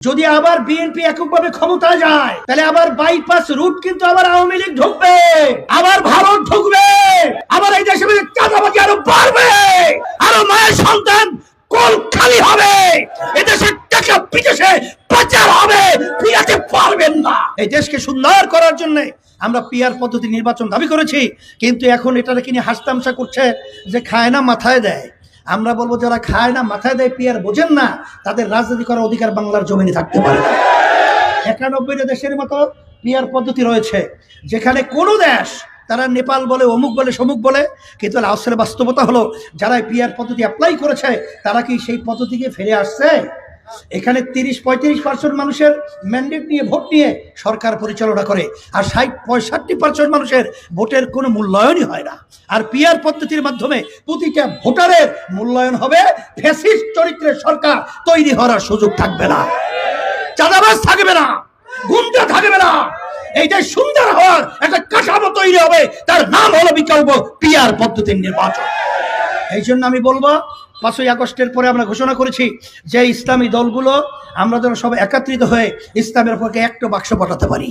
যদি আবার বিএনপি এককভাবে ক্ষমতা যায় তাহলে আবার বাইপাস রুট কিন্তু আবার আওয়ামী লীগ ঢুকবে, আবার ভারত ঢুকবে, আবার এই দেশে চাঁদাবাজি আরো বাড়বে, আরো মায়ের সন্তান কোল খালি হবে, এদেশের টাকা বিদেশে পাচার হবে, ফিরাতে পারবেন না। এই দেশকে সুন্দর করার জন্য আমরা পিআর পদ্ধতি নির্বাচন দাবি করেছি, কিন্তু এখন এটাকে নিয়ে হাসতামশা করছে যে খায় না মাথায় দেয়। আমরা বলবো যারা খায় না মাথায় দেয় পিআর বোঝেন না, তাদের রাজনীতি করার অধিকার বাংলার জমিনে থাকতে পারে না। 91 দেশের মতো পিআর পদ্ধতি রয়েছে, যেখানে কোনো দেশ তারা নেপাল বলে অমুক বলে সমুক বলে, কিন্তু আসলে বাস্তবতা হলো যারা পিআর পদ্ধতি অ্যাপ্লাই করেছে তারা কি সেই পদ্ধতিকে ফিরে আসছে? এখানে 30-35% মানুষের ম্যান্ডেট নিয়ে ভোট নিয়ে সরকার পরিচালনা করে, আর 60-65% মানুষের ভোটের কোনো মূল্যায়নই হয় না। আর পিআর পদ্ধতির মাধ্যমে প্রতিটা ভোটারের মূল্যায়ন হবে, ফ্যাসিস্ট চরিত্রের সরকার তৈরি হওয়ার সুযোগ থাকবে না, চাঁদাবাজ থাকবে না, গুন্ডা থাকবে না। এইটা সুন্দর হওয়ার একটা কাঠামো তৈরি হবে, তার নাম হলো বিকল্প পিআর পদ্ধতির নির্বাচন। এই জন্য আমি বলবো 5ই আগস্টের পরে আমরা ঘোষণা করেছি যে ইসলামী দলগুলো আমরা যেন সব একত্রিত হয়ে ইসলামের পক্ষে একটা বাক্স পাঠাতে পারি।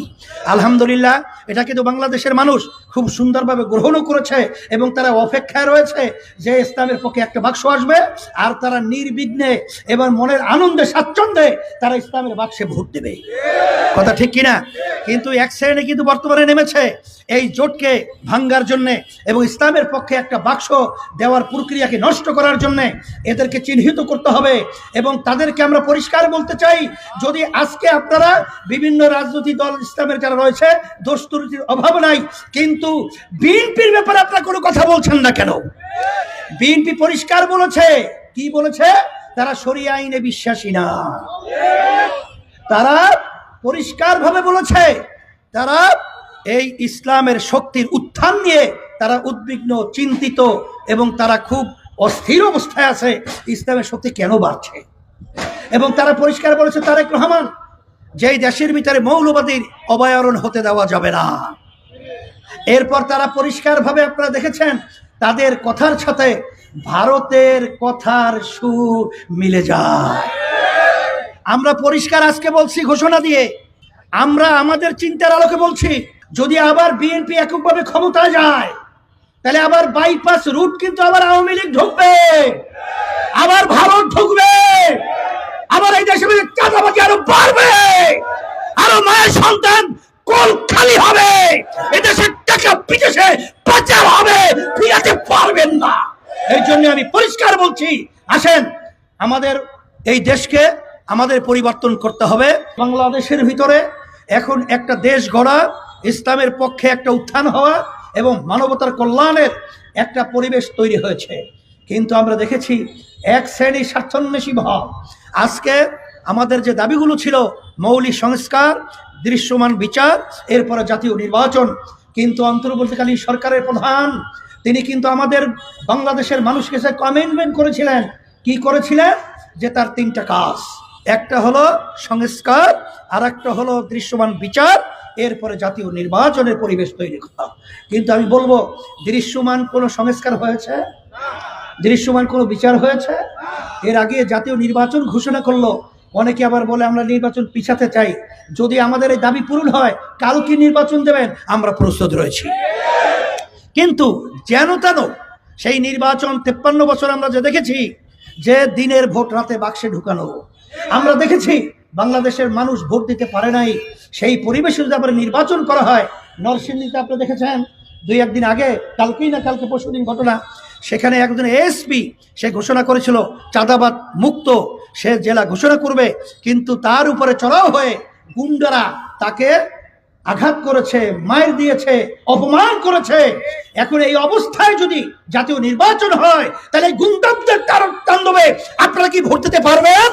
আলহামদুলিল্লাহ, এটা কিন্তু বাংলাদেশের মানুষ খুব সুন্দরভাবে গ্রহণও করেছে এবং তারা অপেক্ষায় রয়েছে যে ইসলামের পক্ষে একটা বাক্স আসবে, আর তারা নির্বিঘ্নে এবং মনের আনন্দে স্বাচ্ছন্দ্যে তারা ইসলামের বাক্সে ভোট দেবে। কথা ঠিক কিনা? কিন্তু এক শ্রেণী কিন্তু বর্তমানে নেমেছে এই জোটকে ভাঙ্গার জন্যে এবং ইসলামের পক্ষে একটা বাক্স দেওয়ার প্রক্রিয়াকে নষ্ট করার জন্যে। এদেরকে চিহ্নিত করতে হবে এবং তাদেরকে আমরা পরিষ্কার বলতে চাই, যদি আজকে আপনারা বিভিন্ন রাজনৈতিক দল ইসলামের যারা রয়েছে দোষ ত্রুটির অভাব নাই, কিন্তু বিএনপির ব্যাপারে আপনারা কোনো কথা বলছেন না কেন? বিএনপি পরিষ্কার বলেছে, কি বলেছে? তারা শরিয়া আইনে বিশ্বাসী না। তারা পরিষ্কারভাবে বলেছে তারা এই ইসলামের শক্তির উত্থান নিয়ে তারা উদ্বিগ্ন, চিন্তিত এবং তারা খুব অস্থির অবস্থায় আছে ইসলামের শক্তি কেন বাড়ছে। এবং তারা পরিষ্কার বলেছে তারেক রহমান যেই দেশের ভিতরে মৌলবাদীর অভয়ারণ্য হতে দেওয়া যাবে না। এরপর তারা পরিষ্কারভাবে আপনারা দেখেছেন তাদের কথার সাথে ভারতের কথার সুর মিলে যায়। আমরা পরিষ্কার আজকে বলছি ঘোষণা দিয়ে, আমরা আমাদের চিন্তার আলোকে বলছি, যদি আবার বিএনপি এককভাবে ক্ষমতায় যায় তাহলে আবার বাইপাস রুট কিন্তু আবার আওয়ামী লীগ ঢুকবে, আবার ভারত ঢুকবে, আবার এই দেশে চাঁদাবাজি আরো বাড়বে, আরো মায়ের সন্তান কোল খালি হবে, এদেশের টাকা বিদেশে পাচার হবে, ফিরাতে পারবেন না। এই জন্য আমি পরিষ্কার বলছি, আসেন আমাদের এই দেশকে আমাদের পরিবর্তন করতে হবে। বাংলাদেশের ভিতরে এখন একটা দেশ গড়া, ইসলামের পক্ষে একটা উত্থান হওয়া এবং মানবতার কল্যাণের একটা পরিবেশ তৈরি হয়েছে, কিন্তু আমরা দেখেছি এক শ্রেণীর স্বার্থান্বেষী ভাব। আজকে আমাদের যে দাবিগুলো ছিল মৌলিক সংস্কার, দৃশ্যমান বিচার, এরপরে জাতীয় নির্বাচন, কিন্তু অন্তর্বর্তীকালীন সরকারের প্রধান তিনি কিন্তু আমাদের বাংলাদেশের মানুষকে সে কমিটমেন্ট করেছিলেন। কি করেছিলেন? যে তার 3টা কাজ, একটা হলো সংস্কার, আর একটা হলো দৃশ্যমান বিচার, এরপরে জাতীয় নির্বাচনের পরিবেশ তৈরি করা। কিন্তু আমি বলবো দৃশ্যমান কোনো সংস্কার হয়েছে? দৃশ্যমান কোনো বিচার হয়েছে? এর আগে জাতীয় নির্বাচন ঘোষণা করলো, অনেকে আবার বলে আমরা নির্বাচন পিছাতে চাই। যদি আমাদের এই দাবি পূরণ হয় কালকে নির্বাচন দেবেন, আমরা প্রস্তুত রয়েছি। কিন্তু যেন তেন সেই নির্বাচন 53 বছর আমরা যে দেখেছি যে দিনের ভোট রাতে বাক্সে ঢুকানো, আমরা দেখেছি বাংলাদেশের মানুষ ভোট দিতে পারে নাই। সেই পরিবেশে যদি আবার নির্বাচন করা হয়, নরসিংদীতে আপনি দেখেছেন 2-1 দিন আগে, কালকেই না কালকে পরশুদিন ঘটনা, সেখানে একজন এসপি সে ঘোষণা করেছিল চাঁদাবাদ মুক্ত সে জেলা ঘোষণা করবে, কিন্তু তার উপরে চড়াও হয়ে গুন্ডারা তাকে আঘাত করেছে, মার দিয়েছে, অপমান করেছে। এখন এই অবস্থায় যদি জাতীয় নির্বাচন হয় তাহলে গুন্ডাদের তাণ্ডবে আপনারা কি ভোট দিতে পারবেন?